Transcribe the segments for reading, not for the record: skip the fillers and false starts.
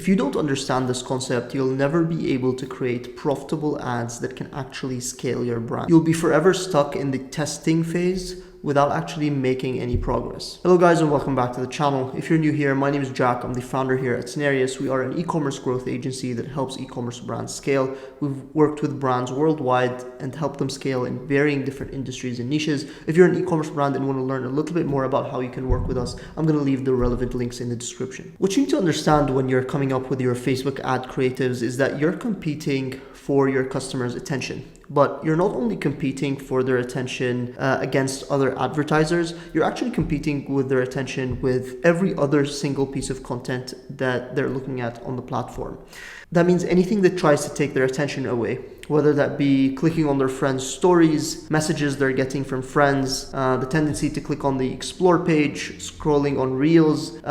If you don't understand this concept, you'll never be able to create profitable ads that can actually scale your brand. You'll be forever stuck in the testing phase without actually making any progress. Hello guys, and welcome back to the channel. If you're new here, my name is Jack. I'm the founder here at Cenarius. We are an e-commerce growth agency that helps e-commerce brands scale. We've worked with brands worldwide and helped them scale in varying different industries and niches. If you're an e-commerce brand and want to learn a little bit more about how you can work with us, I'm going to leave the relevant links in the description. What you need to understand when you're coming up with your Facebook ad creatives is that you're competing for your customers' attention. But you're not only competing for their attention against other advertisers, you're actually competing with their attention with every other single piece of content that they're looking at on the platform. That means anything that tries to take their attention away, whether that be clicking on their friends' stories, messages they're getting from friends, the tendency to click on the explore page, scrolling on reels,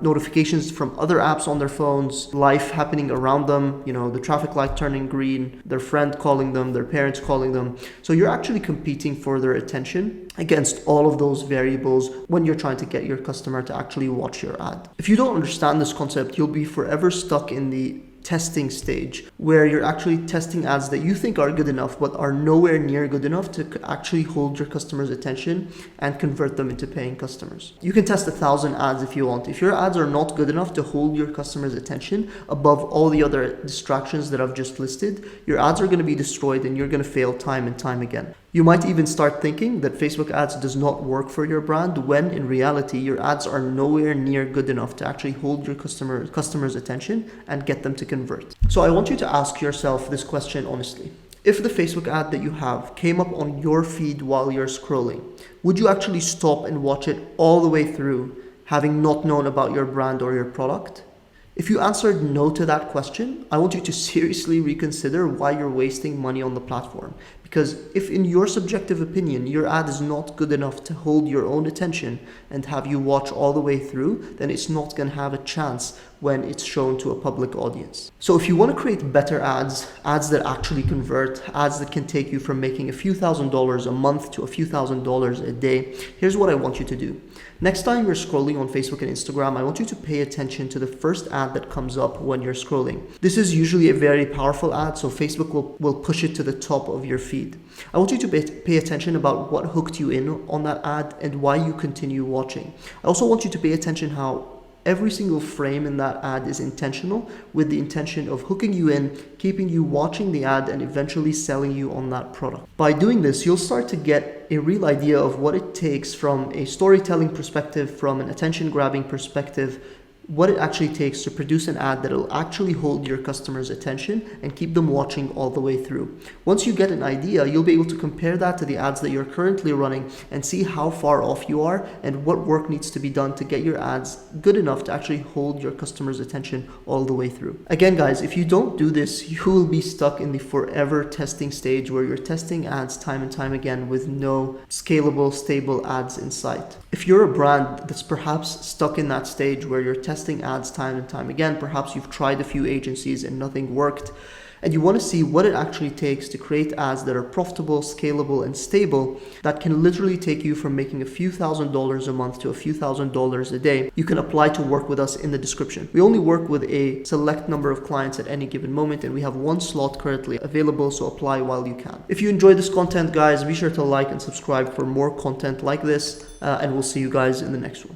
notifications from other apps on their phones, life happening around them, the traffic light turning green, their friend calling them, their parents calling them. So you're actually competing for their attention against all of those variables when you're trying to get your customer to actually watch your ad. If you don't understand this concept, you'll be forever stuck in the testing stage where you're actually testing ads that you think are good enough but are nowhere near good enough to actually hold your customers' attention and convert them into paying customers. You can test 1,000 ads if you want. If your ads are not good enough to hold your customers' attention above all the other distractions that I've just listed, your ads are going to be destroyed and you're going to fail time and time again. You might even start thinking that Facebook ads does not work for your brand when in reality your ads are nowhere near good enough to actually hold your customers' attention and get them to convert. So I want you to ask yourself this question honestly. If the Facebook ad that you have came up on your feed while you're scrolling, would you actually stop and watch it all the way through, having not known about your brand or your product? If you answered no to that question, I want you to seriously reconsider why you're wasting money on the platform. Because if in your subjective opinion, your ad is not good enough to hold your own attention and have you watch all the way through, then it's not going to have a chance when it's shown to a public audience. So if you want to create better ads that actually convert, ads that can take you from making a few $1,000s a month to a few $1,000s a day, here's what I want you to do. Next time you're scrolling on Facebook and Instagram, I want you to pay attention to the first ad that comes up when you're scrolling. This is usually a very powerful ad, so Facebook will push it to the top of your feed. I want you to pay attention about what hooked you in on that ad and why you continue watching. I also want you to pay attention how every single frame in that ad is intentional, with the intention of hooking you in, keeping you watching the ad, and eventually selling you on that product. By doing this, you'll start to get a real idea of what it takes from a storytelling perspective, from an attention-grabbing perspective, what it actually takes to produce an ad that will actually hold your customers' attention and keep them watching all the way through. Once you get an idea, you'll be able to compare that to the ads that you're currently running and see how far off you are and what work needs to be done to get your ads good enough to actually hold your customers' attention all the way through. Again, guys, if you don't do this, you will be stuck in the forever testing stage where you're testing ads time and time again with no scalable, stable ads in sight. If you're a brand that's perhaps stuck in that stage where you're testing ads time and time again, perhaps you've tried a few agencies and nothing worked, and you want to see what it actually takes to create ads that are profitable, scalable, and stable, that can literally take you from making a few $1,000s a month to a few $1,000s a day, you can apply to work with us in the description. We only work with a select number of clients at any given moment, and we have one slot currently available, so apply while you can. If you enjoyed this content, guys, be sure to like and subscribe for more content like this, and we'll see you guys in the next one.